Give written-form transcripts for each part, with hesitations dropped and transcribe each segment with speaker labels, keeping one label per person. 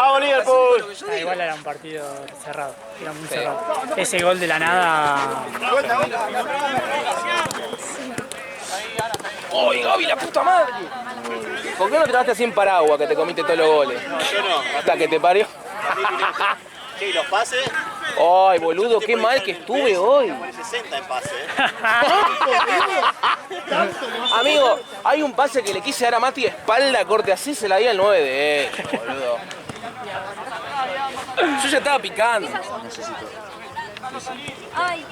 Speaker 1: ¡Vamos, Liverpool!
Speaker 2: Igual era un partido cerrado, era muy cerrado. Ese gol de la nada...
Speaker 3: ¡Ay, Gaby, la puta madre! ¿Por qué no trabaste así en Paraguas que te comiste todos los goles?
Speaker 1: No, yo no.
Speaker 3: Hasta que te parió.
Speaker 1: ¿Qué? ¿Y los pases?
Speaker 3: Ay, boludo, qué mal que estuve hoy.
Speaker 1: 60 en pase,
Speaker 3: Amigo, hay un pase que le quise dar a Mati de espalda, corte así, se la di al 9 de ellos, boludo. Yo ya estaba picando.
Speaker 4: Ay,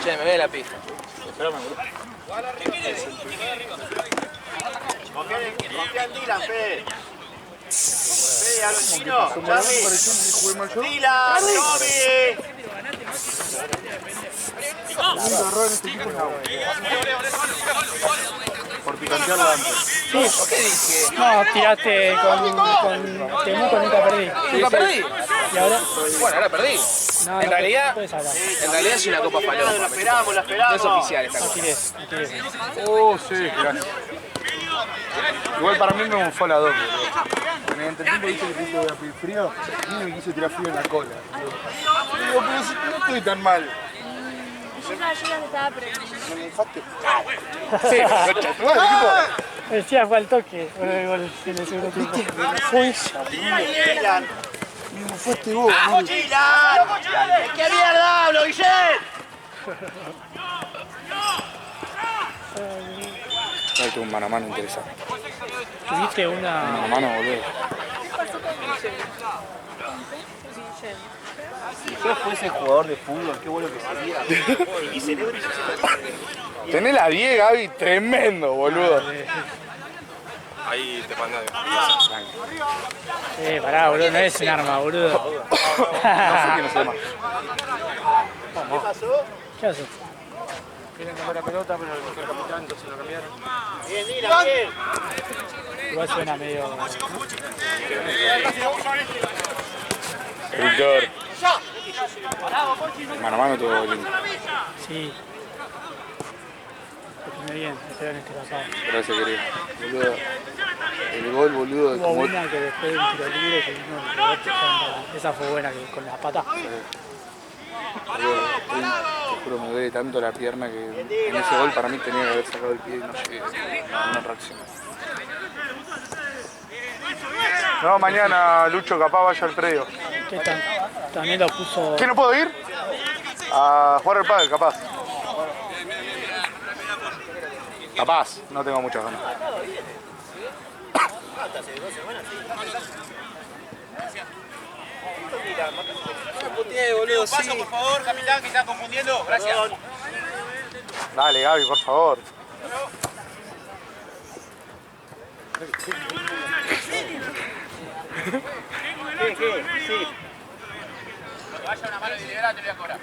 Speaker 3: Che, me ve la pija.
Speaker 1: Confía en Dylan, Fede. Fede, a los chinos. Chami. Dylan, Tommy.
Speaker 5: Por picantearla antes.
Speaker 3: ¿Qué dije?
Speaker 2: No, tiraste con Temuco, nunca perdí.
Speaker 3: ¿Nunca perdí?
Speaker 2: ¿Y ahora?
Speaker 3: Bueno, ahora perdí.
Speaker 2: No,
Speaker 3: En realidad
Speaker 2: puedes hablar.
Speaker 3: es una copa falopa.
Speaker 1: La esperamos, la esperamos.
Speaker 3: No es oficial esta
Speaker 2: No
Speaker 3: cosa.
Speaker 2: tires, no tires.
Speaker 5: Oh, sí, gracias. Igual para mí me bufó la doble. En el entretiempo dice que te voy a pedir frío y me quiso tirar frío en la cola. Digo, pero si no estoy tan mal.
Speaker 4: yo ya te estaba preguntando.
Speaker 5: Me mofaste.
Speaker 3: Sí,
Speaker 5: Concha, tu madre, tipo.
Speaker 2: Decía fue al toque, el gol en el segundo tiempo.
Speaker 5: Fue esa,
Speaker 1: Dylan.
Speaker 5: me mofaste vos,
Speaker 1: ¡Vamos,
Speaker 5: boludo.
Speaker 1: Dylan! ¡Qué mierda hablo, Guillermo!
Speaker 5: Ahí tuvo un mano a mano interesante.
Speaker 2: Tuviste
Speaker 5: Mano a
Speaker 2: una...
Speaker 5: mano, boludo.
Speaker 1: Si yo fuese jugador de fútbol, qué bueno que sería. Y mi cerebro hizo
Speaker 5: Tenés la 10, Gaby, tremendo, boludo.
Speaker 6: Ahí te manda.
Speaker 2: Pará, boludo, no es un arma, boludo.
Speaker 5: No sé quién es el más.
Speaker 1: ¿Qué pasó?
Speaker 2: ¿Qué haces?
Speaker 3: Quieren comer la pelota, pero el capitán entonces lo cambiaron.
Speaker 1: Bien, Dylan, bien.
Speaker 2: Igual suena medio...
Speaker 5: Víctor. Mano a mano todo lindo.
Speaker 2: Sí. Te bien, espero en este pasado.
Speaker 5: Gracias, querido. Boludo. El gol, boludo,
Speaker 2: Hubo
Speaker 5: como...
Speaker 2: una que después de un tiro libre que vino el rebote, esa fue buena, que con las patas.
Speaker 5: Boludo, te juro, me duele tanto la pierna que en ese gol para mí tenía que haber sacado el pie y no llegué. No reaccioné. No, mañana Lucho capaz vaya al predio.
Speaker 2: Que también lo puso...
Speaker 5: ¿Qué, no puedo ir? A jugar al pádel, capaz. Capaz, no tengo muchas ganas.
Speaker 3: Boludo,
Speaker 1: Paso, por favor, capitán, que está confundiendo. Gracias.
Speaker 5: Dale, Gaby, por favor.
Speaker 1: ¿Qué? Sí. Cuando vaya una mano deliberada te voy a cobrar.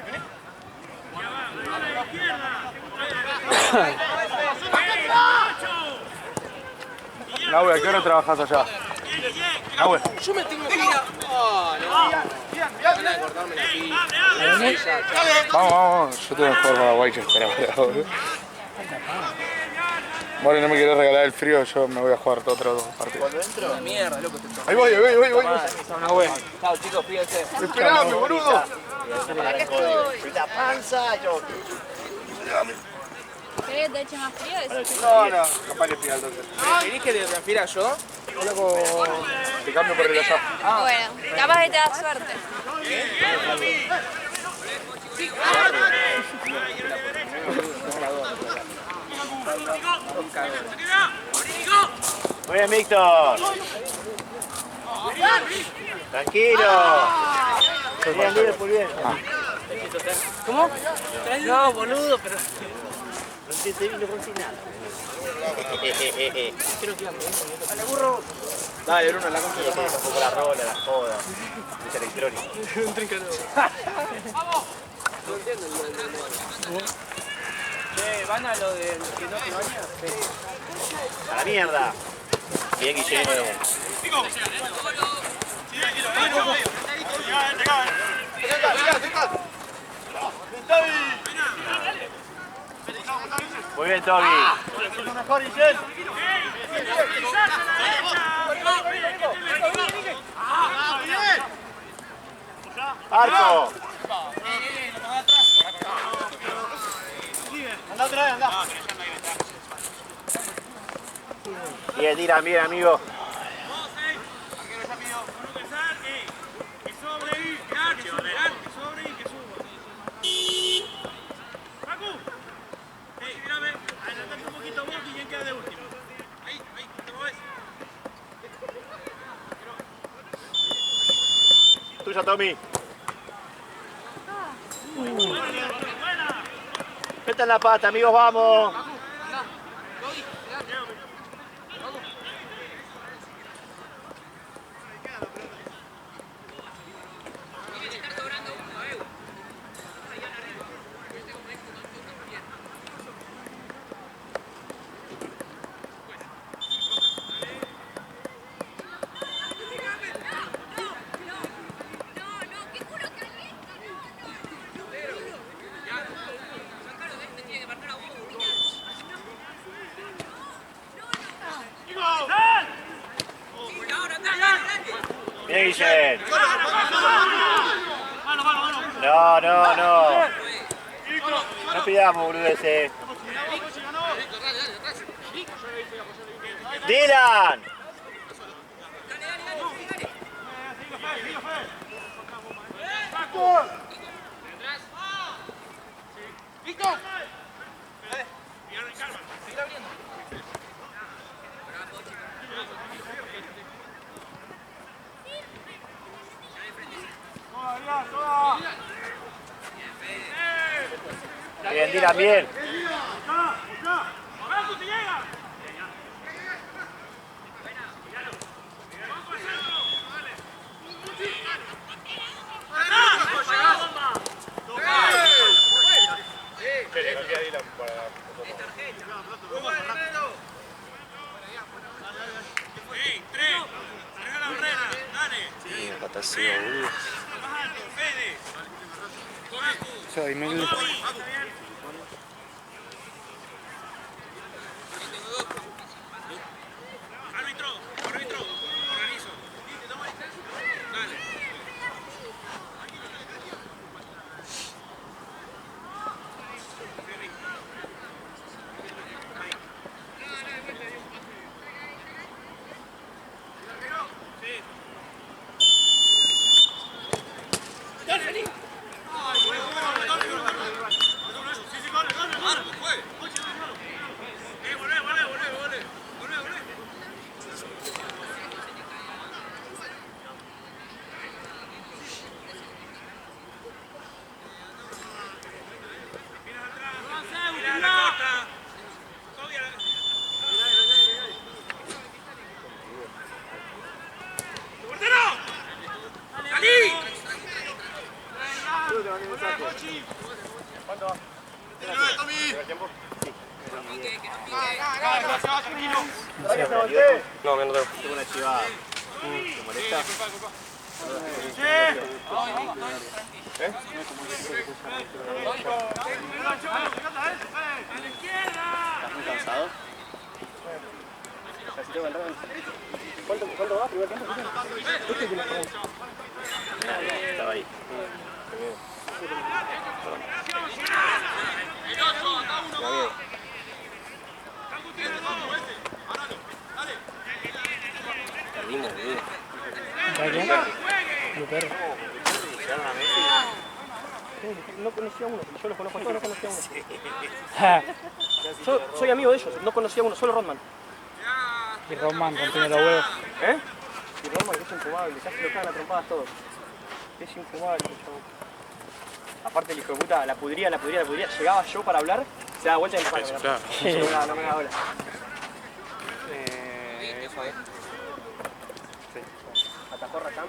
Speaker 5: Nahue, ¿a qué hora trabajás allá? Nahue.
Speaker 3: yo me tengo que ir a... Oh, no. Cortarme la pija.
Speaker 5: Vamos, vamos. Yo tengo que jugar para Guaychester ahora, boludo. Bueno, no me querés regalar el frío, yo me voy a jugar otro partido.
Speaker 1: Cuando entro,
Speaker 3: Mierda, loco, te
Speaker 5: Ahí voy.
Speaker 3: una buena. Chao, chicos, fíjense.
Speaker 5: Esperame, boludo.
Speaker 1: la panza, yo.
Speaker 4: ¿Querés que te eche más frío?
Speaker 5: No, capaz le pida al doctor.
Speaker 3: ¿Querés que te transfiera yo?
Speaker 5: Loco, te cambio por el allá.
Speaker 4: Bueno, capaz que te da suerte.
Speaker 1: Muy bien, Víctor. Tranquilo. Bien, Liverpool, bien.
Speaker 3: ¿Cómo? No, boludo, pero...
Speaker 1: No entiende no consigue nada.
Speaker 3: Dale, burro.
Speaker 1: Dale, Bruno, la consigue. Tampoco la rola, la joda. Es electrónico.
Speaker 3: Un trincado. No entiendo el Che, ¿van a lo del que no te bañas? Sí.
Speaker 1: A la mierda. Bien, Guillermo. Muy bien, Toby. Mejor, Guillermo. ¡Arco!
Speaker 3: Anda otra vez, anda.
Speaker 1: Bien, Dylan, bien, amigo. Tuya, Tommy. Metan la pata, amigos, vamos. Bien, Guillermo. No, no, no. No pidamos, boludeces. Dylan. Bien, Dylan, bien.
Speaker 6: No, me no tengo.
Speaker 1: Tengo una chivada. ¿Te molesta? ¿Estás muy cansado? ¿Cuánto va? ¿Primer tiempo? Estaba ahí. Perdimos, boludo.
Speaker 3: No conocía a uno, yo los conozco a todos, no conocía a uno. Yo soy amigo de ellos, no conocía a uno, solo Rodman.
Speaker 2: Y Rodman contiene los huevos.
Speaker 3: ¿Eh? Y Rodman, que es infumable, casi lo cagan a trompadas todos. Es infumable, chabón. Aparte el hijo de puta, la pudría. Llegaba yo para hablar, se daba vuelta y me pagaba. No me da bola.
Speaker 6: Eso ahí.
Speaker 3: Atajó Racam.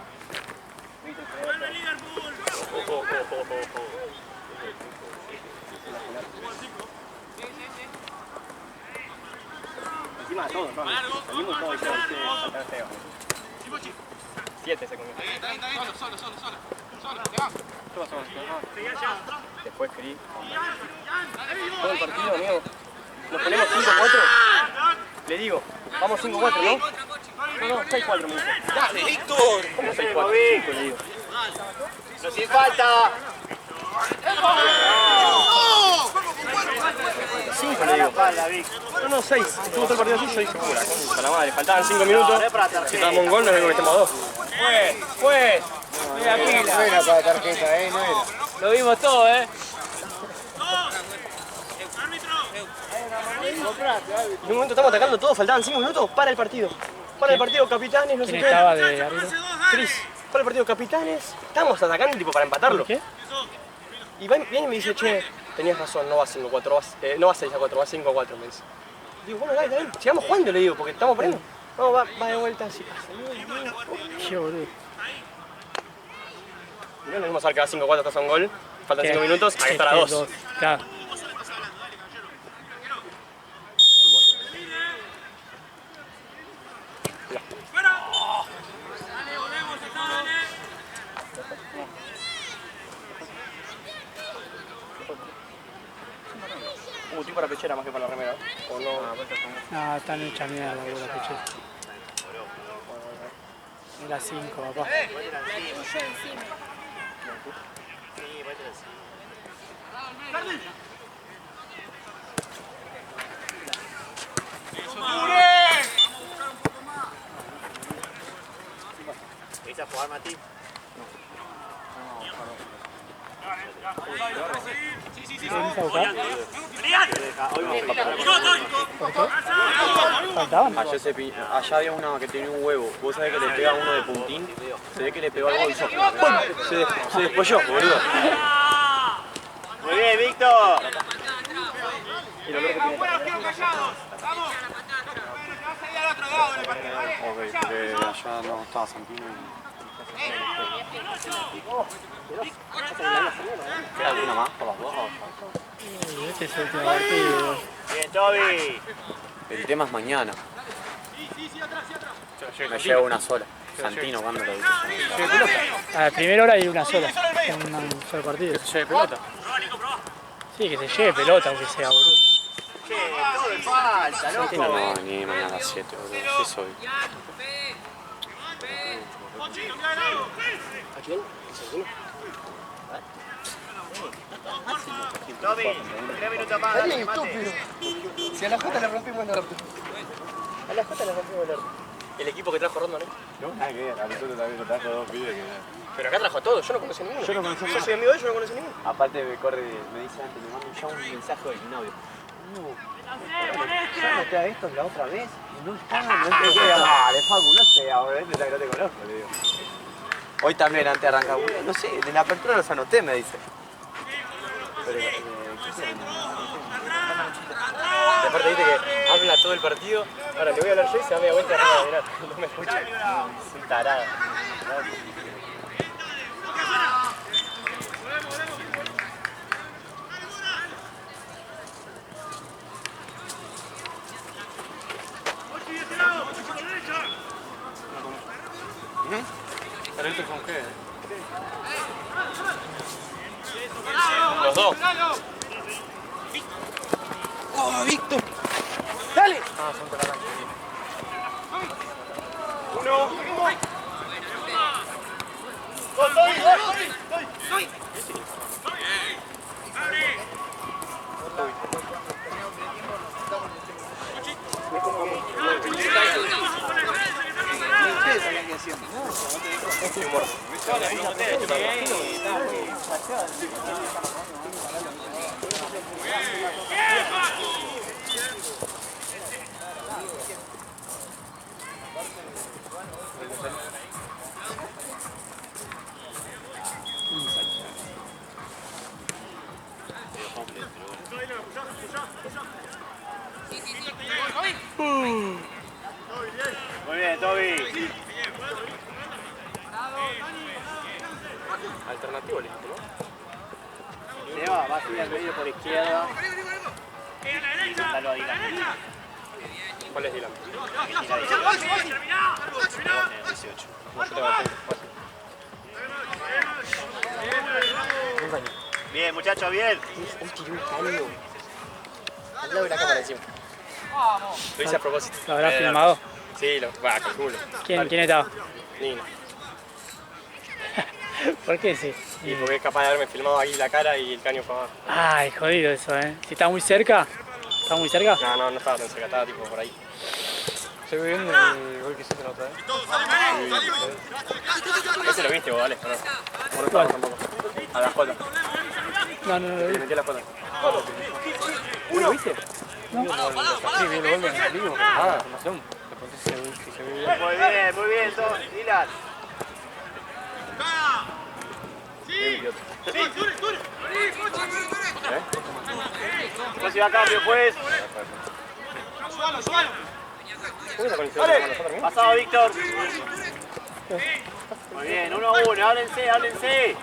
Speaker 3: Encima de todos, ¿no? Salimos todos y se saltar feo. 7 se comió. Solo. Después Cris. Todo el partido, amigo. Nos ponemos 5-4. Le digo, vamos 5-4, ¿no? No, 6-4 me dice.
Speaker 6: ¡Dale, Víctor!
Speaker 3: ¿Cómo 6-4? 5 le digo.
Speaker 1: ¡No sin falta!
Speaker 3: 5 le digo. No, 6. Estuvo todo el partido así, yo dije, pura, con la madre. Faltaban 5 minutos. Si estábamos un gol, no digo que estemos a 2.
Speaker 2: Pues, mira pila.
Speaker 5: No era para tarjeta, no era.
Speaker 2: Lo vimos todo,
Speaker 3: En un momento estamos atacando todo, faltaban 5 minutos para el partido. Para el partido, capitanes, no sé
Speaker 2: ¿Quién
Speaker 3: qué.
Speaker 2: estaba de árbitro?
Speaker 3: Chris, para el partido, capitanes. Estábamos atacando tipo para empatarlo.
Speaker 2: ¿Qué?
Speaker 3: Y viene y me dice, che, tenías razón, no va 5-4, no va 6-4, va 5-4, me dice. Digo, bueno, dale, sigamos jugando, le digo, porque estamos perdiendo. No, va de vuelta así.
Speaker 2: Qué boludo.
Speaker 3: No nos vamos a ver que va 5-4, estás a un gol. Faltan
Speaker 2: ¿Qué?
Speaker 3: 5 minutos, hay que estar a 2.
Speaker 2: Claro.
Speaker 3: Estoy para pechera más que para la remera. ¿O no?
Speaker 2: No, están hechas mierda la peche. Era 5, papá.
Speaker 1: ¿Querés a jugar, Mati?
Speaker 2: ¿Venís a buscar? ¿Faltaban?
Speaker 6: Allá había una que tenía un huevo. Vos sabés que le pega a uno de puntín. Se ve que le pegó al gol y hizo ¡pum! Se despolló, boludo.
Speaker 1: Muy bien, Víctor.
Speaker 6: Ok, allá no estaba Santino y... ¿Queda alguna más por las dos?
Speaker 2: Este es el último partido.
Speaker 1: Bien, Toby.
Speaker 6: El tema es mañana. Me llevo una sola. Santino, ¿cuándo lo dice?
Speaker 2: A la primera hora hay una sola. Un solo partido.
Speaker 6: ¿Que se lleve pelota?
Speaker 2: Sí, que se lleve pelota, aunque sea, boludo.
Speaker 1: Che, todo en falta,
Speaker 6: Santino no
Speaker 1: loco.
Speaker 6: va a venir mañana a las 7, boludo. Sí soy.
Speaker 3: ¿A quién?
Speaker 1: Toby, 3 minutos más.
Speaker 5: Dale,
Speaker 1: Dale, mate.
Speaker 5: estúpido. Si a la Jota le rompimos el orto.
Speaker 3: A la Jota le rompimos el orto. El equipo que trajo Rondon, ¿eh?
Speaker 5: No, nada que ver. A nosotros también nos trajo 2 pibes que...
Speaker 3: Pero acá trajo a todos, yo no conocí a ninguno.
Speaker 5: Yo no conocí a
Speaker 3: Yo
Speaker 5: ninguno.
Speaker 3: soy amigo de ellos, yo no conocí a ninguno.
Speaker 6: Aparte me dice antes, me manda ya un mensaje de mi novio. No, ya noté a estos la otra vez y no estaban, no sé qué. Dale, Facu, no sé, ahora no te conozco, le digo. Hoy también antes de arrancar, no sé, de la apertura los anoté, me dice. Pero,
Speaker 3: Y aparte viste que habla todo el partido, ahora le voy a hablar yo y se da media vuelta arriba de mirar, no me escucha. Soy tarada.
Speaker 6: ¿Pero esto con qué?
Speaker 3: Los dos.
Speaker 6: ¡Oh, Víctor!
Speaker 3: ¡Dale!
Speaker 1: Muy bien, Toby.
Speaker 3: Alternativo el equipo, ¿no?
Speaker 1: Seba, va a subir al medio por izquierda. Dalo a Dylan.
Speaker 3: ¿Cuál es Dylan?
Speaker 1: 18. Bien, muchachos, bien.
Speaker 3: Hoy tiré un caño. Al lado de la cámara encima. Lo hice a propósito.
Speaker 2: ¿Lo habrás filmado?
Speaker 3: Sí, calculo.
Speaker 2: ¿Quién estaba?
Speaker 3: Nino.
Speaker 2: ¿Por qué sí?
Speaker 3: Y porque es capaz de haberme filmado ahí la cara y el caño fue abajo.
Speaker 2: Ay, jodido eso, Si está muy cerca. ¿Está muy cerca?
Speaker 3: No estaba tan cerca, estaba tipo por ahí.
Speaker 7: Estoy viendo el gol que hiciste la otra vez.
Speaker 3: Ese lo viste vos, dale. No, no estaba tampoco. A la Jota.
Speaker 2: No lo
Speaker 3: Le
Speaker 2: vi.
Speaker 3: metí a la Jota.
Speaker 7: ¿Lo viste?
Speaker 2: No.
Speaker 7: Sí, vi el gol de vivo. Ah, información. Le pregunté si se ve bien.
Speaker 1: Muy bien, Dylan. No se va a cambio, pues. Pasado, Víctor. Muy bien, 1-1, háblense.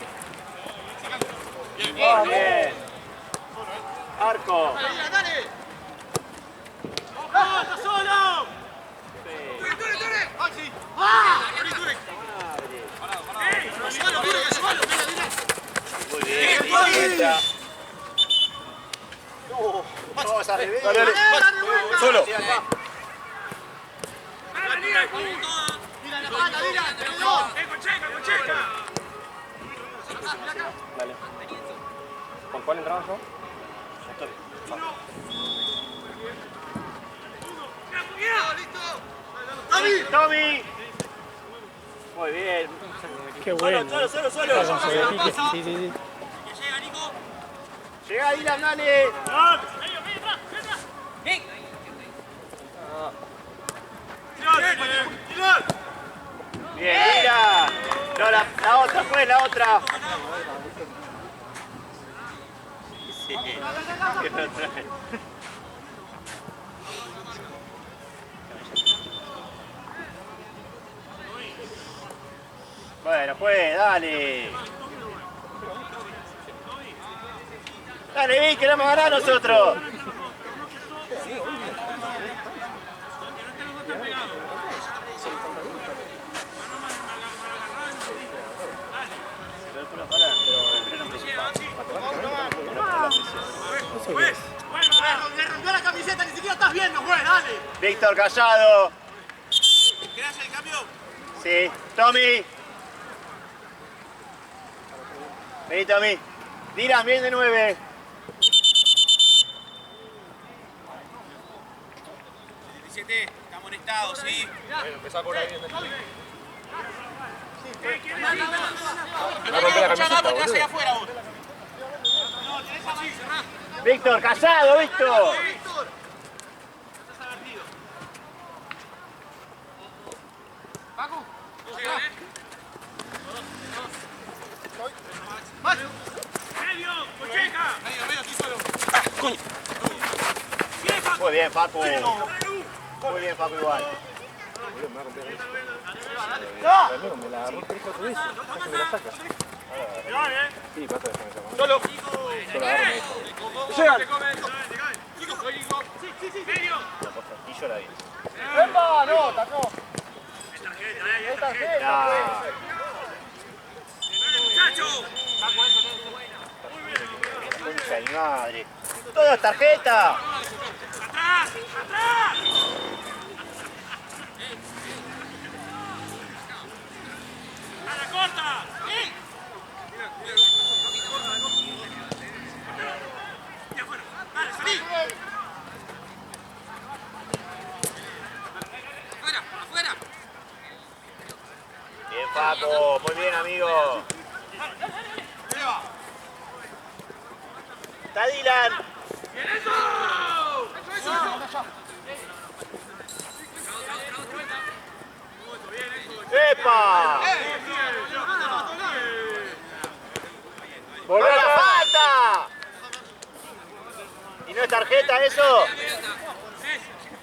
Speaker 1: Bien. Arco. Muy bien, vamos a revés.
Speaker 3: Dale. Solo. Dale. ¿Con cuál entraba yo?
Speaker 1: Tommy. Muy bien.
Speaker 2: Qué bueno.
Speaker 1: Solo.
Speaker 2: Está con sobrepique. Sí.
Speaker 1: Llega Dylan, dale. Bien, Dylan. No, la otra, pues, la otra. Sí. Bueno, pues, dale. Dale, Vic, que la hemos ganado nosotros.
Speaker 8: Le rompió la camiseta, ni siquiera estás viendo, güey, dale.
Speaker 1: Víctor Callado.
Speaker 8: ¿Querés el cambio?
Speaker 1: Sí. Tommy. Vení, Tommy. Dylan, bien de 9.
Speaker 8: Está amonestado, ¿sí?
Speaker 3: Empezá por ahí.
Speaker 8: No escuchá nada porque hace afuera vos.
Speaker 1: Víctor, Callado, Víctor.
Speaker 8: Paco, medio, aquí solo.
Speaker 1: Muy bien, Paco. Muy bien, Paco, igual.
Speaker 7: Me la agarró 3 o 4 veces. Casi me la saca. Sí, pasa de esa.
Speaker 3: Solo.
Speaker 7: Solo agarro me
Speaker 1: Y yo la vi.
Speaker 3: ¡Epa! No, tacó.
Speaker 1: Concha de mi madre. Todo es tarjeta. Bien, Paco. Muy bien, amigo. Está Dylan. ¡Epa! ¡Voló la falta! ¿Y no es tarjeta eso?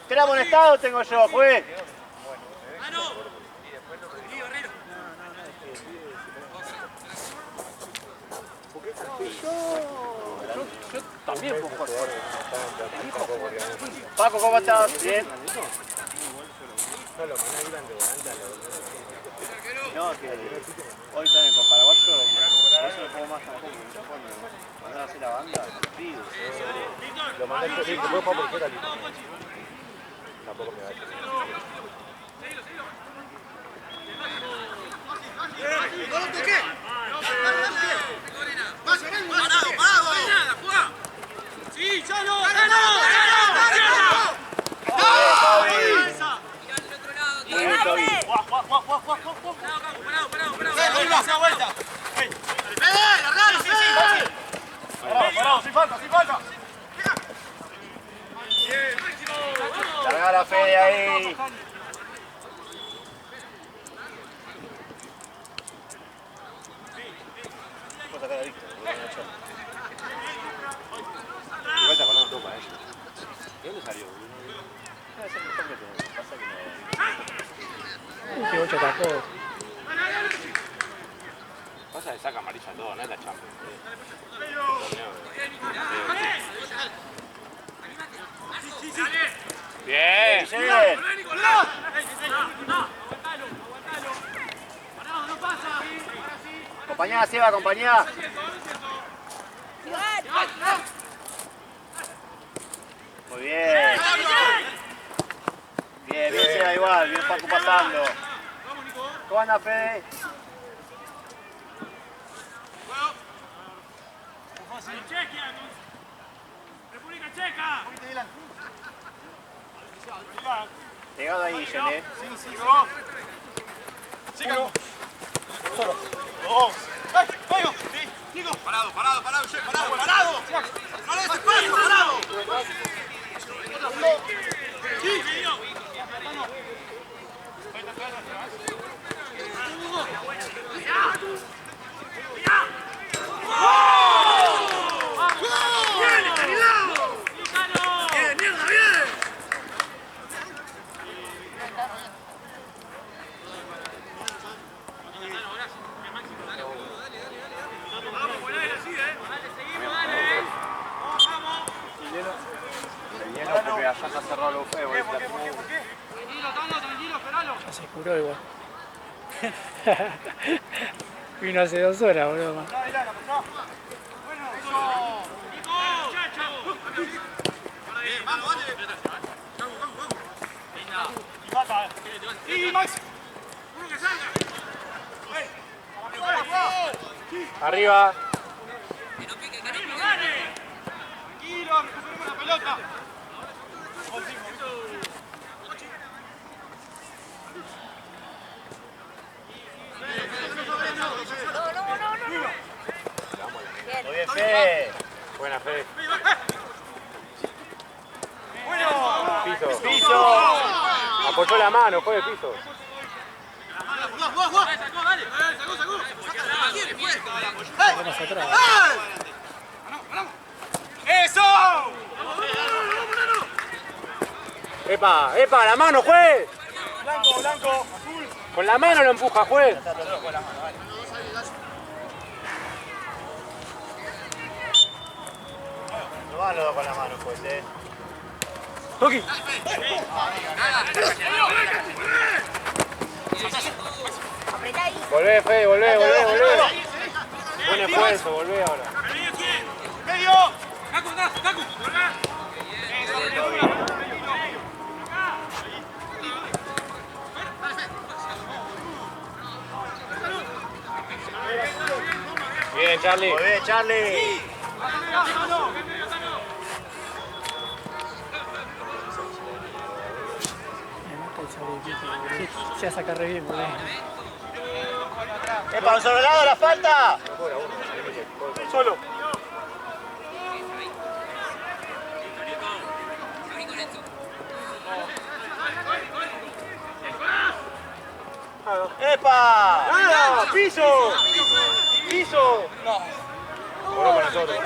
Speaker 1: ¿Qué amonestado tengo yo, juez?
Speaker 7: También puedo jugar.
Speaker 1: Paco, ¿cómo estás? Bien. No, que hoy también con Paraguayo, por eso no juego más tampoco. Cuando mandar a hacer la banda, pido.
Speaker 7: Lo mandé a decir que puedo jugar por fuera. Tampoco me va a decir.
Speaker 8: ¡No lo toqué!
Speaker 6: amarilla todo, no es la Champions. Bien.
Speaker 1: Compañía, Seba, compañía. Muy bien. Bien, bien, Seba, igual. Bien, Paco pasando. ¿Cómo anda, Fede?
Speaker 8: República Checa.
Speaker 1: Pegado ahí, Yele.
Speaker 8: Solo. Parado, parado, parado, parado, parado. No le des espacio, parado. Sí,
Speaker 6: Porque allá está cerrado los feos.
Speaker 2: Ya se curó igual. Vino hace 2 horas, boludo. Más.
Speaker 6: Arriba.
Speaker 8: Tranquilo, recuperemos la pelota.
Speaker 1: Muy bien, Fede.
Speaker 6: Buena, Fede.
Speaker 8: Bueno.
Speaker 6: Piso.
Speaker 1: Piso.
Speaker 6: Apoyó la mano, fue de piso.
Speaker 2: Vamos atrás.
Speaker 8: ¡Eso!
Speaker 6: ¡Epa! ¡Epa! ¡La mano, juez!
Speaker 8: Blanco, blanco, azul.
Speaker 6: Con la mano lo empuja, juez.
Speaker 1: No van los dos con la mano, pues,
Speaker 6: Toki. Volvé, Fede, volvé, volvé, volvé. Buen esfuerzo, volvé ahora.
Speaker 8: ¡Medio! ¡Cacu, Cacu!
Speaker 6: Bien, Charlie.
Speaker 1: Muy bien, Charlie.
Speaker 2: Se va a sacar re bien, boludo.
Speaker 1: ¡Epa, un solo lado la falta!
Speaker 8: Solo.
Speaker 1: ¡Epa!
Speaker 8: ¡Nada! ¡Piso! ¡Piso!
Speaker 6: Ahora para nosotros.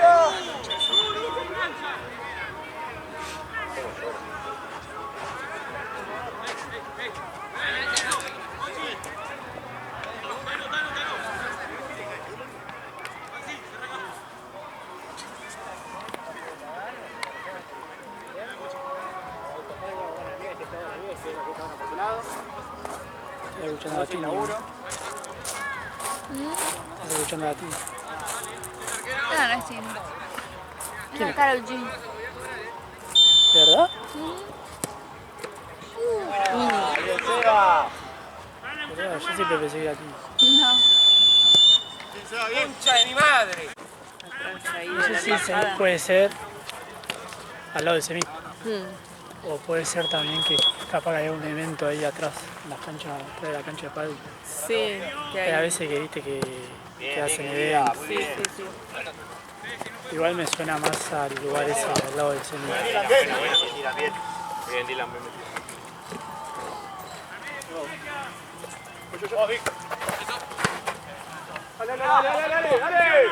Speaker 2: Estoy escuchando a ti. Estás escuchando a ti.
Speaker 4: No, no es Tim. Es la Karol G.
Speaker 2: ¿De verdad?
Speaker 1: ¡Bien, Seba!
Speaker 2: Boludo, yo siempre pensé que era a ti.
Speaker 4: No.
Speaker 8: ¡Concha de mi madre!
Speaker 2: No sé si puede ser al lado de ese mismo. O puede ser también que capaz que haya un evento ahí atrás, en la cancha, atrás de la cancha de pádel.
Speaker 9: Sí, que
Speaker 2: Hay a
Speaker 9: hay.
Speaker 2: veces que viste que
Speaker 1: Bien,
Speaker 2: hacen
Speaker 1: bien,
Speaker 2: eventos.
Speaker 1: muy
Speaker 9: Sí,
Speaker 1: bien.
Speaker 9: sí, sí.
Speaker 2: Igual me suena más al lugar ese al lado del CENI.
Speaker 1: Tiran bien.
Speaker 6: Bien, Dylan, bien.
Speaker 8: ¡Dale, dale, dale, dale! ¡Dale!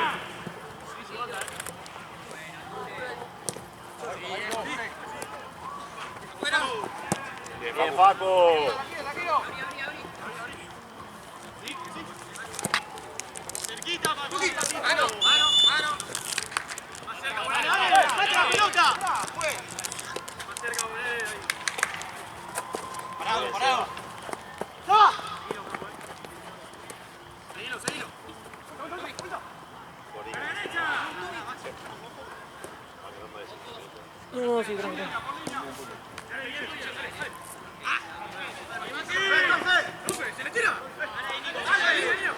Speaker 1: Bien, Paco.
Speaker 8: Cerquita, Paco.
Speaker 2: No, sí, tranquilo.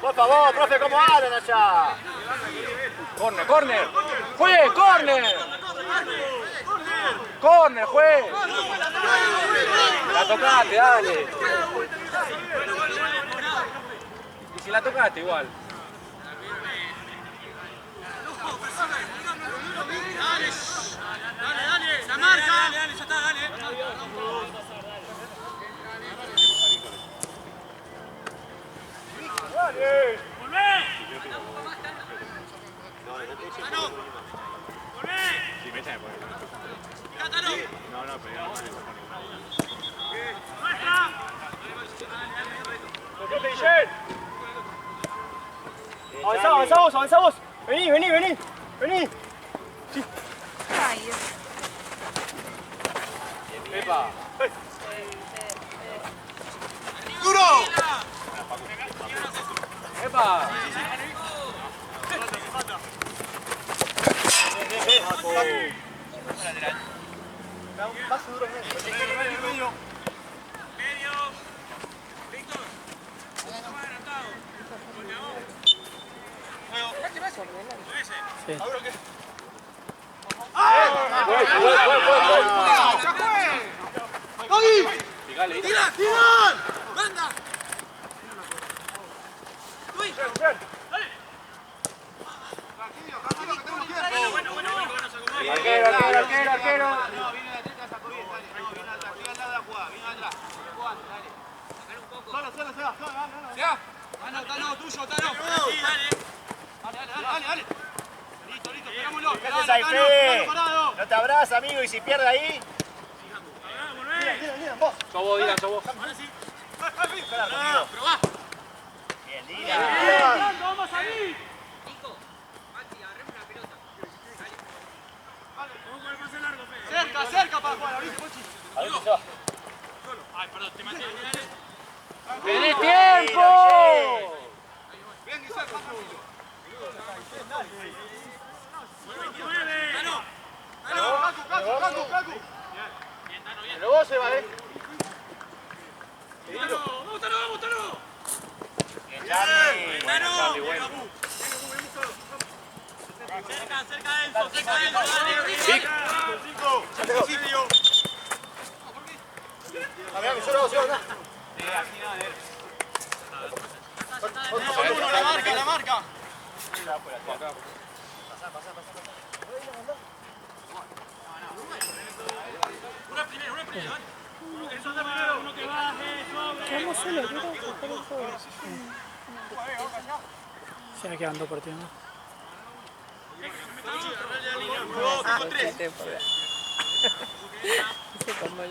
Speaker 1: Por favor, profe, ¿cómo hablan allá?
Speaker 7: Corner, corner. Juez, corner. Corner, juez. La tocaste, dale. Y si la tocaste, igual.
Speaker 8: Dale, la marca. Dale, ya está, dale.
Speaker 3: Avanzamos, avanzamos. Vení.
Speaker 4: Ay, Dios.
Speaker 7: Epa.
Speaker 8: ¡Duro!
Speaker 7: Epa.
Speaker 1: Más duro medio.
Speaker 2: Sí.
Speaker 8: ¡Tiran! ¡Manda!
Speaker 3: Arquero.
Speaker 8: Tano, tuyo, Tano. Sí, dale. Listo, esperámoslo.
Speaker 1: ¿Qué haces ahí, Fede? No te abrazas, amigo, y si pierde ahí.
Speaker 7: Sos vos, Dylan, sos vos.
Speaker 8: Probá.
Speaker 1: Bien, Dylan.
Speaker 8: Vamos a salir. Cerca para jugar, abrite, Pochi. Ay, perdón, te mantiene.
Speaker 7: ¡Tenés tiempo!
Speaker 8: Bien, Guisel, más rápido. Cacu.
Speaker 3: Pero vos se va,
Speaker 8: Vamos, Tano.
Speaker 1: Bien, Charlie.
Speaker 7: Bueno, Charlie, bueno.
Speaker 8: Cerca de Enzo, dale. La marca. Una primero. Uno que baje, sobre.
Speaker 2: Quedamos solos, se me quedan 2 partidos más.
Speaker 9: Como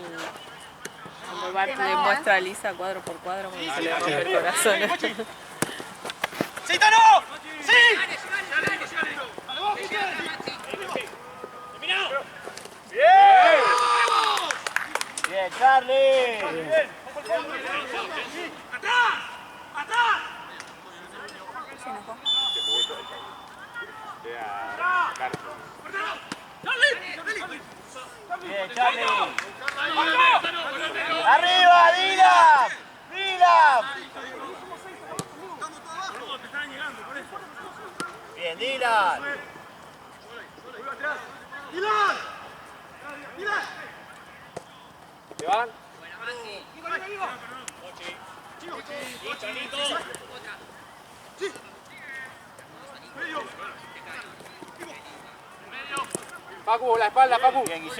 Speaker 9: el Bart le muestra a Lisa cuadro por cuadro cuando se le rompe el corazón.
Speaker 8: ¡Sí, Tano! ¡Sí!
Speaker 1: Bien, Charlie.
Speaker 8: ¡Atrás!
Speaker 4: Se enojó.
Speaker 1: Bien, Charlie. ¡Arriba, Dylan! Bien, Dylan.
Speaker 7: ¿Se van? Pacu, la espalda, Pacu.
Speaker 1: Bien, Guillén.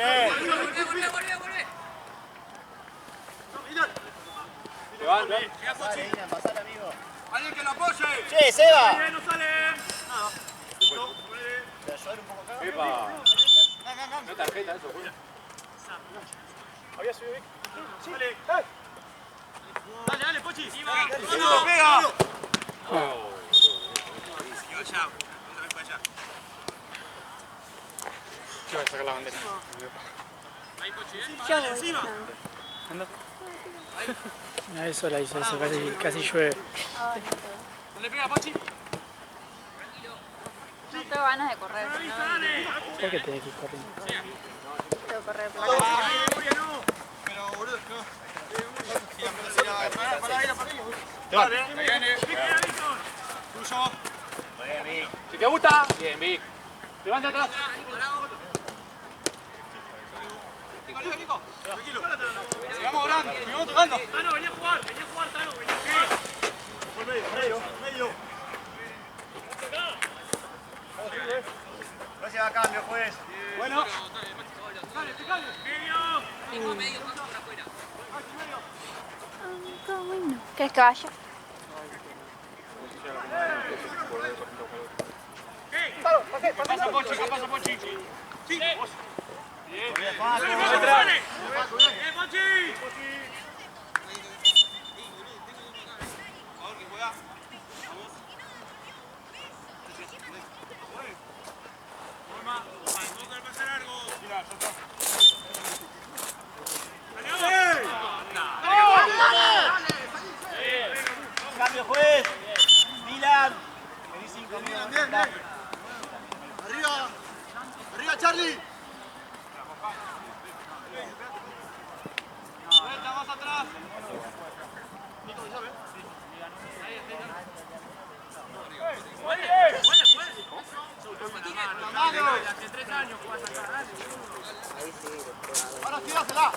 Speaker 7: Se van.
Speaker 1: Pasale, amigo.
Speaker 8: ¡Alguien que lo apoye!
Speaker 1: Che, Seba.
Speaker 8: ¡No sale!
Speaker 1: ¿Te ayudar un poco acá?
Speaker 7: Epa. No tarjeta eso, güey.
Speaker 3: Había subido Vic.
Speaker 8: Sí. Dale, Pochi. ¡Vamos! ¡Pega! Sigue allá. Otra vez para allá.
Speaker 7: Yo voy a sacar la bandera.
Speaker 8: Ahí, Pochi,
Speaker 4: Yo
Speaker 8: Dale, encima.
Speaker 2: Mira, eso la hizo, eso casi llueve.
Speaker 4: No tengo ganas de correr.
Speaker 2: ¿Por qué tenés que ir corriendo?
Speaker 4: Tengo que correr por la
Speaker 8: Pero boludo, no.
Speaker 3: Si te gusta, bien, Vic. Levanta atrás.
Speaker 8: Sigamos volando, sigamos tocando.
Speaker 1: Tano, venía a jugar, Tano, venía a jugar. Por medio. Gracias a cambio, juez.
Speaker 3: Bueno.
Speaker 4: ¿Quieres que vaya?
Speaker 3: Pasa Pochi. Sí. Bien.
Speaker 1: Cambio, juez. Milan. Vení 5 minutos.
Speaker 8: Arriba, Charlie.
Speaker 3: Vuelta más atrás. Hace 3 años jugás acá.
Speaker 8: Ahora sí, dásela.
Speaker 6: Acá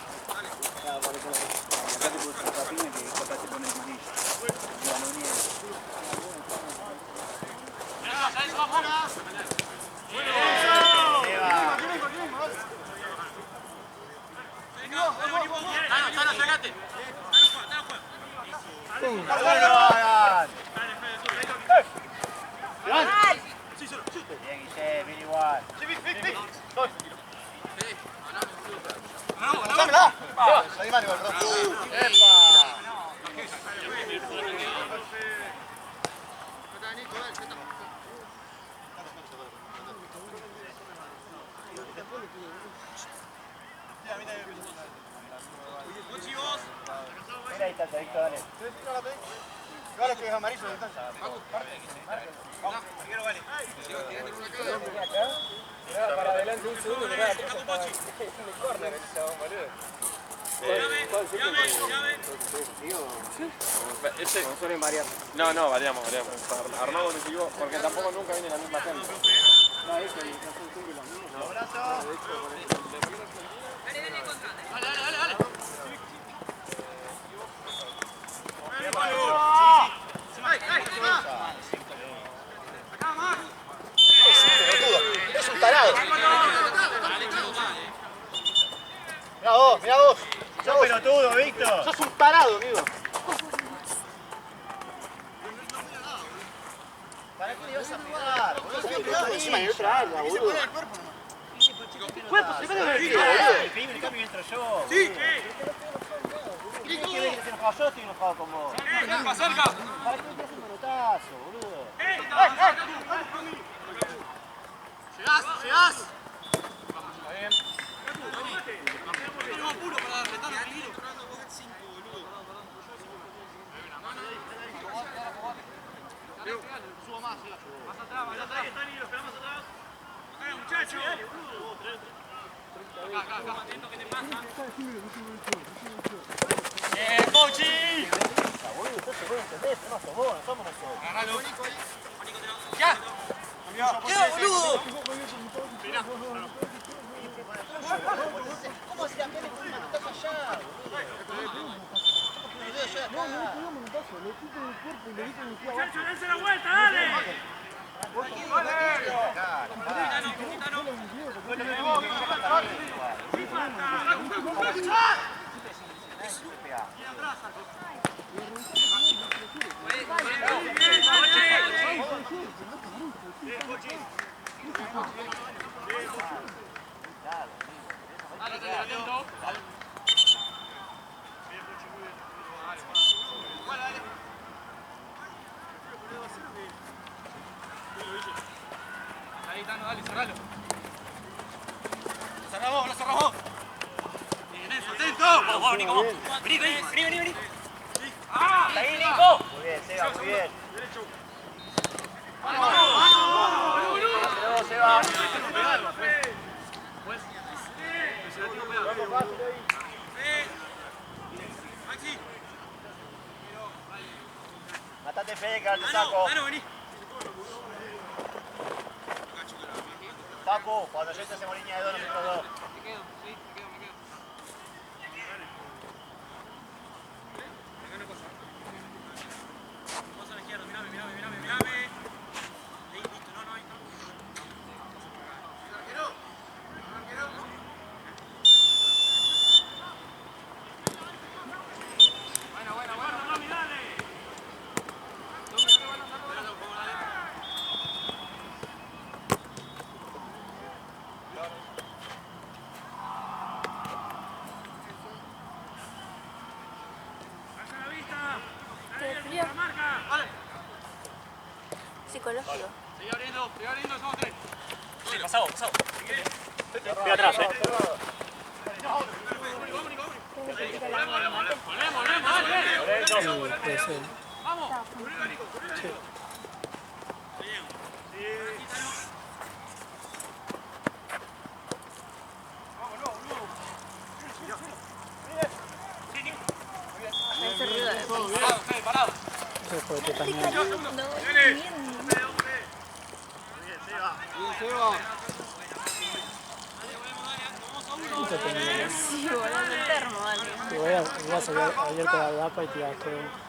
Speaker 6: te puso un patín que capaz te pone el cuchillo.
Speaker 1: Bien, Guille, bien igual.
Speaker 8: ¡Dámela! Ahí va, igual,
Speaker 1: Mira ahí está, Víctor, dale.
Speaker 8: Ahora que es amarillo de distancia.
Speaker 3: Para adelante un segundo, mirá, atrás estaba en el córner el chabón, boludo. No, variamos. Armamos el equipo porque tampoco nunca viene la misma gente. No, eso, no son siempre los mismos.
Speaker 8: Es un tarado.
Speaker 1: Mirá vos. Sos pelotudo, Víctor.
Speaker 8: Sos un tarado, amigo.
Speaker 1: ¿Para qué le vas a pegar?
Speaker 8: Encima en otra área, boludo.
Speaker 1: Cuerpo, se me debe decir, boludo. El primer cambio entro yo. Sí. ¿Qué ves que se enojado? Yo estoy enojado con vos.
Speaker 3: Cerca.
Speaker 1: ¿Para qué me tiras un manotazo, boludo?
Speaker 8: Llegás.
Speaker 3: ¡Pochi!
Speaker 1: Boludo, usted se puede entender, no somos vos, no somos nosotros.
Speaker 3: ¡Ya!
Speaker 8: ¡Queda, boludo!
Speaker 1: ¿Cómo se la pone con un manotazo allá, boludo?
Speaker 3: ¡Chacho, dense la vuelta, dale! Ahí está, dale, cerralo. Lo cerramos. Bien, eso, atento. Vamos, Nico. Vení.
Speaker 1: Ahí, Nico. Muy bien, Seba, muy bien. Taco. Taco, cuando yo hacemos línea de 2, nosotros 2.
Speaker 4: Psicológico.
Speaker 8: Sigue abriendo, somos 3.
Speaker 1: Sí, pasado. Estoy atrás,
Speaker 2: Puede ser.
Speaker 8: Vamos.
Speaker 2: Sí.
Speaker 4: Ese ruido de piso.
Speaker 8: Parado.
Speaker 2: Eso fue que también.
Speaker 4: Sí, volando el termo, dale.
Speaker 2: Te voy a salir abierto la dapa y tirar todo.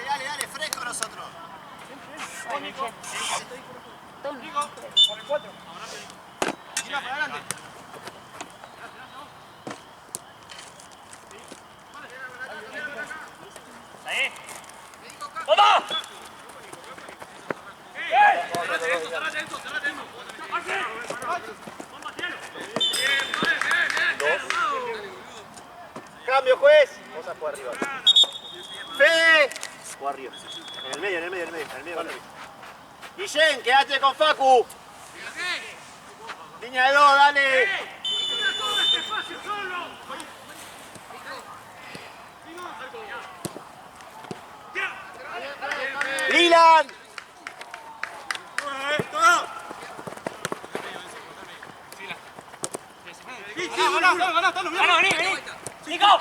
Speaker 1: Dale, fresco nosotros.
Speaker 4: Tony.
Speaker 8: Por el 4. Tira para adelante.
Speaker 1: Ahí. ¡Toma! Cambio, juez. Vamos a jugar arriba. Fede. Juega arriba. En el medio. Guillén, quédate con Facu. Línea de 2, dale. Dylan. Vení. Nico.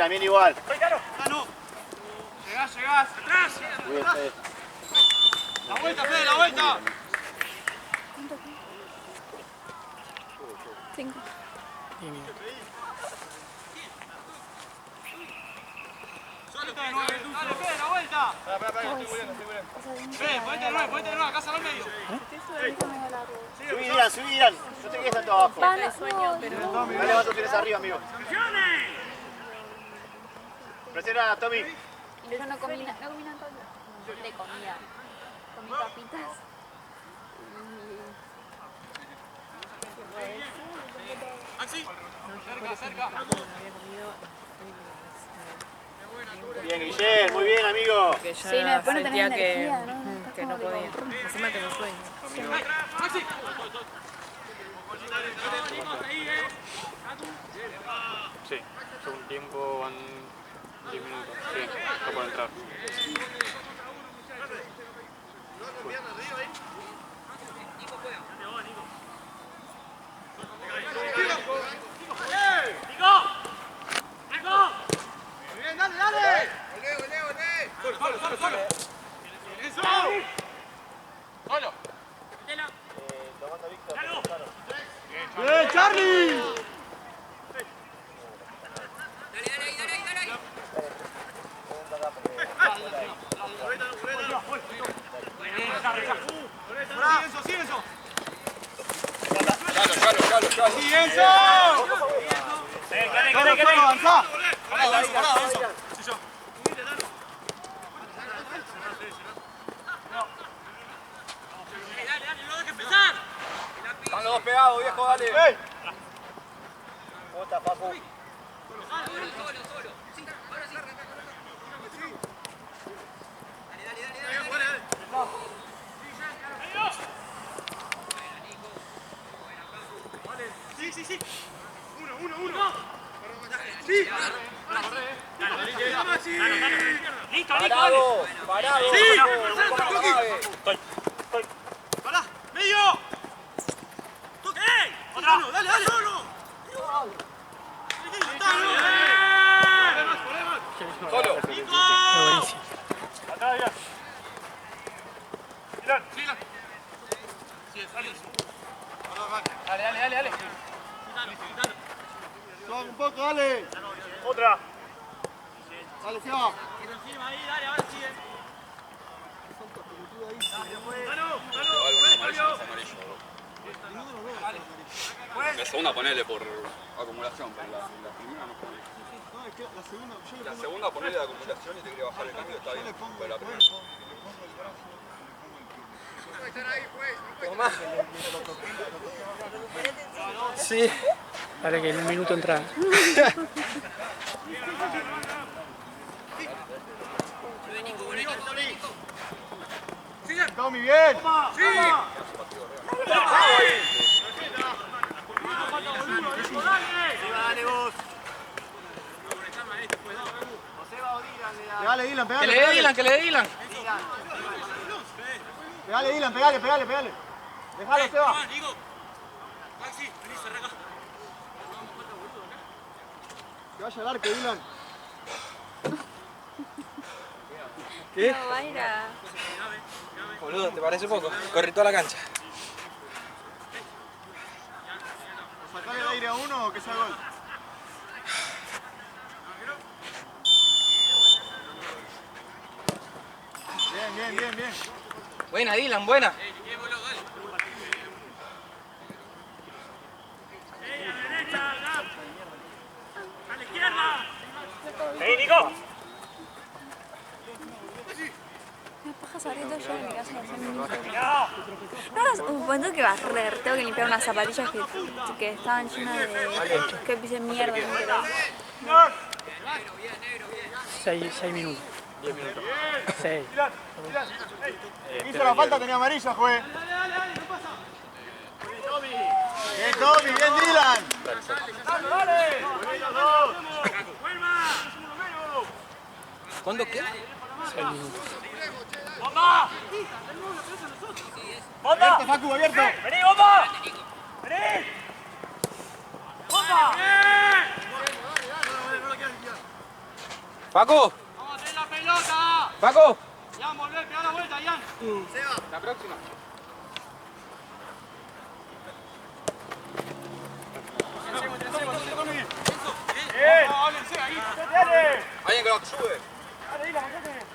Speaker 1: Bien igual.
Speaker 8: Llegás. Atrás.
Speaker 1: Bien, Fede.
Speaker 8: La vuelta, Fede, la vuelta.
Speaker 4: 5.
Speaker 8: Dale, Fede, la vuelta. Fede, ponete de nuevo, acá al medio.
Speaker 1: Subí, no te quedes tanto abajo.
Speaker 4: Van
Speaker 9: Sueño, pero
Speaker 1: Dale más opciones arriba, amigo. Presiona, Tommy.
Speaker 4: Yo no comí nada de comida. Comí papitas.
Speaker 8: Cerca.
Speaker 1: Bien, Guillén, muy bien, amigo.
Speaker 9: que ya
Speaker 4: Sí, no, después no
Speaker 9: sentía
Speaker 4: tenés
Speaker 9: que,
Speaker 4: energía, ¿no?
Speaker 9: que no podía. Encima tengo sueño.
Speaker 3: Sí, segundo tiempo van 10 minutos. Sí, no puedo entrar.
Speaker 8: Dale. Solo.
Speaker 1: Bien, Charlie.
Speaker 8: Sigue eso.
Speaker 1: Avanzá.
Speaker 8: Parado.
Speaker 3: Están los dos pegados, viejo, dale.
Speaker 1: Bota, Papu.
Speaker 8: Sí. Uno. Sí.
Speaker 1: Listo,
Speaker 3: Parado.
Speaker 8: Sí.
Speaker 1: Estoy.
Speaker 8: Pará. Medio. Toque. ¡Dale, dale!
Speaker 2: ¡Solo! Buenísimo.
Speaker 1: Acá, Dylan. Dylan.
Speaker 3: Dale.
Speaker 5: Suave un poco, dale.
Speaker 1: Otra.
Speaker 5: Dale, Seba.
Speaker 10: La segunda ponele por acumulación, pero la primera no ponele.
Speaker 5: No, es que la segunda, yo le
Speaker 10: La
Speaker 5: pongo...
Speaker 10: segunda ponele de acumulación y te quería bajar el cambio, está
Speaker 5: Yo
Speaker 10: bien.
Speaker 5: le pongo
Speaker 10: Pero
Speaker 5: el
Speaker 10: la
Speaker 5: cuerpo,
Speaker 10: primera.
Speaker 5: le pongo el brazo, le pongo el
Speaker 3: Sí.
Speaker 2: Dale que en un minuto entra.
Speaker 5: Tommy, bien.
Speaker 1: Dale vos.
Speaker 5: Pegale, Dylan,
Speaker 3: Que
Speaker 5: pegale.
Speaker 3: le dé Dylan, que le dé Dylan.
Speaker 5: Pegale, Dylan, pegale. Dejalo, Seba. Que vaya al arco, Dylan.
Speaker 4: No, va a ir a...
Speaker 3: Boludo, ¿te parece poco? Corrí toda la cancha.
Speaker 5: Sacale el aire a uno o que sea gol. Bien.
Speaker 3: Buena, Dylan, buena.
Speaker 1: ¡Ey, Nico!
Speaker 4: Me pajas ahorita yo en mi casa hace minutos. No, tengo que barrer, tengo que limpiar unas zapatillas que estaban llenas de... que pise mierda. ¿No?
Speaker 2: 6 minutos.
Speaker 3: 10 minutos.
Speaker 2: 6.
Speaker 5: Hizo la falta, tenía amarilla, juez. Bien, Tommy, bien, Dylan.
Speaker 3: ¿Cuándo qué?
Speaker 2: 6 minutos.
Speaker 1: ¡Bomba!
Speaker 5: Abierto, Facu, abierto.
Speaker 1: ¡Vení, bomba! ¡Vení! ¡Bomba!
Speaker 3: ¡Paco!
Speaker 1: ¡Vamos a tener la pelota!
Speaker 3: ¡Paco!
Speaker 1: Ian, volvé, pegá la vuelta, Ian.
Speaker 3: La próxima.
Speaker 1: ¡Bien! ¡Háblense ahí! ¡Dale!
Speaker 10: Alguien que lo sube.
Speaker 1: ¡Dale, Dylan, mandate!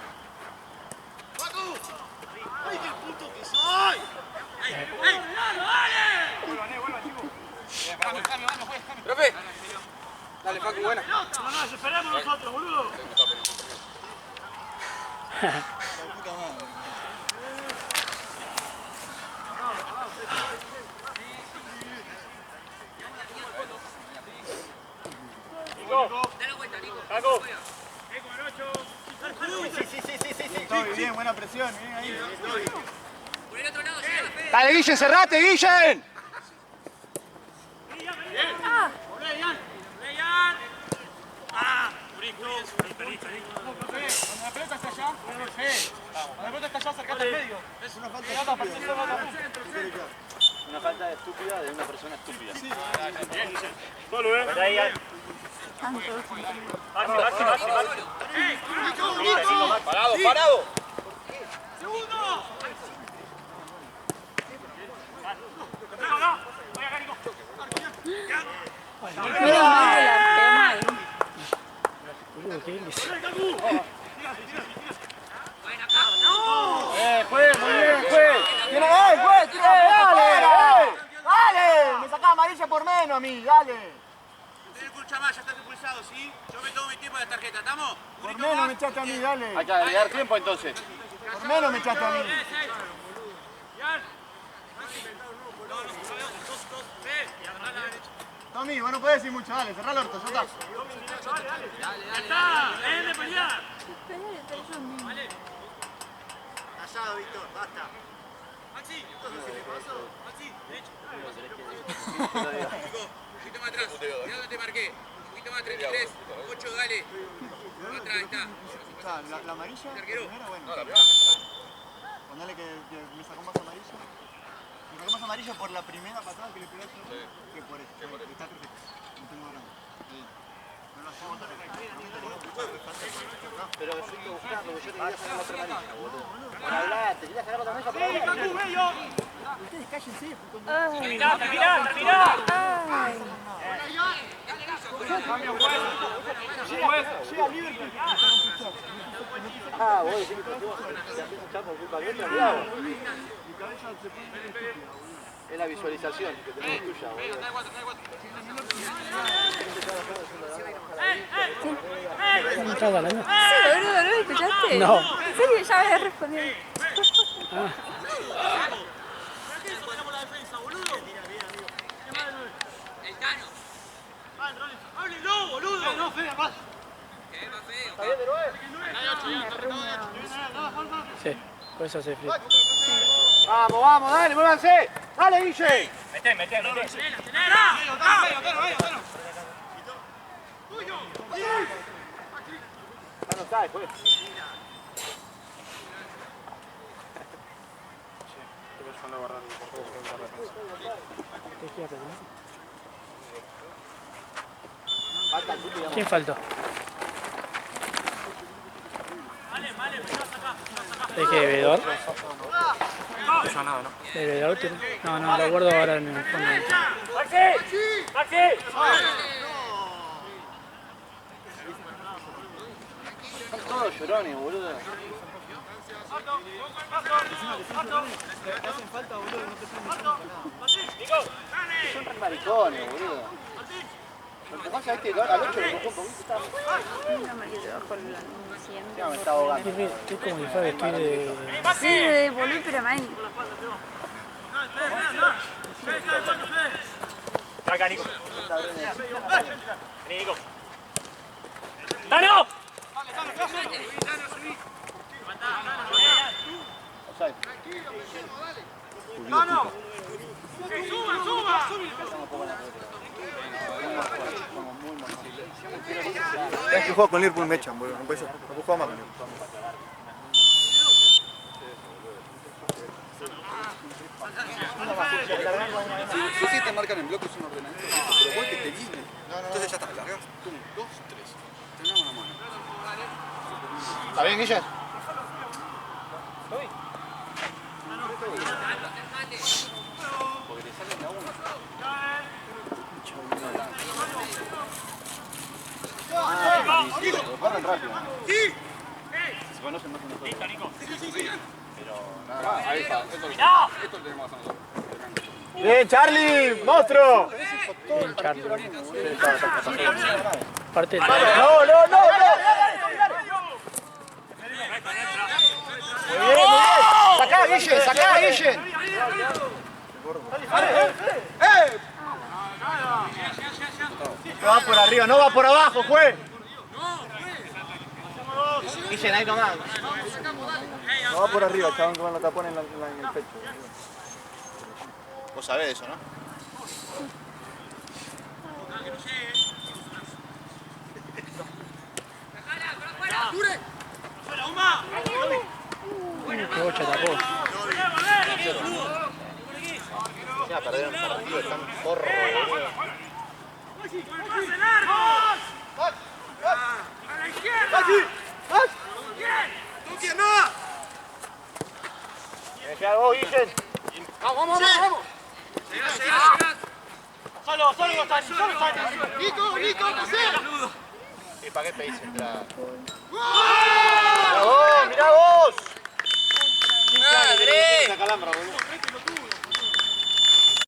Speaker 1: ¡Ay, qué puto que soy! ¡Ey! ¡Dale! Vuelvan, chicos.
Speaker 3: Profe. Dale, Paco, buena.
Speaker 1: No nos esperemos nosotros, boludo. Nico. Paco.
Speaker 5: Sí, Tommy, bien, buena presión, bien ahí.
Speaker 3: Dale, Guillen, cerrate, Guillen.
Speaker 1: ¡Volvé, Ian! ¡Ah!
Speaker 5: Cuando la pelota está allá, cuando la pelota está allá, acercate al medio. Es una falta estúpida.
Speaker 6: Una falta estúpida de una persona estúpida.
Speaker 1: Solo, ahí, Ian. Maxi.
Speaker 10: ¡Parado!
Speaker 1: ¡Segundo! Voy acá, Nico.
Speaker 4: Menos mal que la pegué mal.
Speaker 2: Boludo, ¿qué es?
Speaker 5: Juez, muy bien, juez. Juez, dale. Me sacaba amarilla por menos a mí, dale.
Speaker 8: Tenés escucha más, ya estás expulsado, ¿sí? Yo me tomo mi tiempo de la tarjeta, ¿estamos?
Speaker 5: Por menos me echaste a mí, dale.
Speaker 6: Hay que agregar tiempo entonces.
Speaker 5: Por menos me echaste a mí. Tommy, vos no podés decir mucho, dale, cerrá el orto, ya está.
Speaker 1: ¡Ya está! ¡Dejen de pelear!
Speaker 8: Callado, Víctor, basta.
Speaker 1: Maxi, derecho.
Speaker 8: Nico, un poquito más atrás. Mirá dónde te marqué. Un poquito más, 33. 8, dale. Atrás, ahí está.
Speaker 5: O sea, la amarilla, la
Speaker 8: Arquero.
Speaker 5: primera, bueno.
Speaker 10: No, la primera.
Speaker 5: Ponele que me sacó más amarilla.
Speaker 1: sacamos amarillo por la primera patada que le pegó al otro. Que por esto. Está perfecto. No tengo grande. No lo hacemos todo perfecto. Pero yo estoy buscando, porque yo te quería sacar la otra amarilla, boludo. Por hablar, te quería sacar la otra amarilla, por hablar. Ustedes cállense.
Speaker 3: Terminá.
Speaker 4: Ay.
Speaker 1: Llega Liverpool.
Speaker 6: Ah, vos decís que te haces un chapo por culpa nuestra, mirá vos. Es la visualización que tenemos tuya, boludo.
Speaker 2: ¿No estás hablando?
Speaker 4: Sí, boludo, ¿no me escuchaste?
Speaker 2: No.
Speaker 4: En serio, ya me había respondido.
Speaker 8: El Cano.
Speaker 1: ¡Háblenlo, boludo! No, Fede, más.
Speaker 8: ¿Qué más feo?
Speaker 6: ¿Está bien de nueve?
Speaker 2: Sí, por eso hace frío.
Speaker 6: Vamos, dale, muévanse. Dale, Guille.
Speaker 3: Meté.
Speaker 6: Ya no está después.
Speaker 2: ¿Quién faltó? ¿De qué? ¿Bebedor? ¿Bebedor? No, lo guardo ahora en el fondo.
Speaker 3: ¡Maxi!
Speaker 6: Son todos llorones, boludo.
Speaker 1: Te hacen falta, boludo, no te pueden nada.
Speaker 6: Son re maricones, boludo. Lo empujás a este al 8 lo empujó un poquito y estaba...
Speaker 4: No me quedo bajo el siempre.
Speaker 6: Ya me está ahogando.
Speaker 2: Estoy como si fuera vestir de...
Speaker 4: Sí, de boludo, pero mal.
Speaker 3: Acá, Nico. Vení, Nico. ¡Dano!
Speaker 6: Offside.
Speaker 1: ¡Mano! ¡Suba!
Speaker 5: Es que juego con Liverpool me echan, boludo. No puede ser. No puedo jugar más con Liverpool.
Speaker 10: Si sí te marcan en bloques un ordenamiento, pero vos que te libre. Entonces ya está, largás, 1, 2, 3. Tenemos una mano.
Speaker 5: ¿Está bien, Guille?
Speaker 6: Porque te salen de a uno. Lo corren rápido. Si se conocen más que nosotros. Pero nada, ahí está.
Speaker 10: Esto lo tenemos que hacer nosotros.
Speaker 3: ¡Bien, Charlie! ¡Monstruo!
Speaker 2: El Charlie. Parte del...
Speaker 3: ¡No!
Speaker 5: ¡Sacá, Guille!
Speaker 3: No va por arriba, no va por abajo, juez.
Speaker 1: Guille, ahí nomás.
Speaker 5: No va por arriba, chabón, que van a tapón en el pecho. Vos sabés de eso, ¿no?
Speaker 2: Qué bocha tapó.
Speaker 5: Ya perdieron el partido, están porro, boludo.
Speaker 3: Llega vos, Guille.
Speaker 8: Vamos.
Speaker 3: Solo, Nico,
Speaker 5: ¿Y para qué pedís entrada?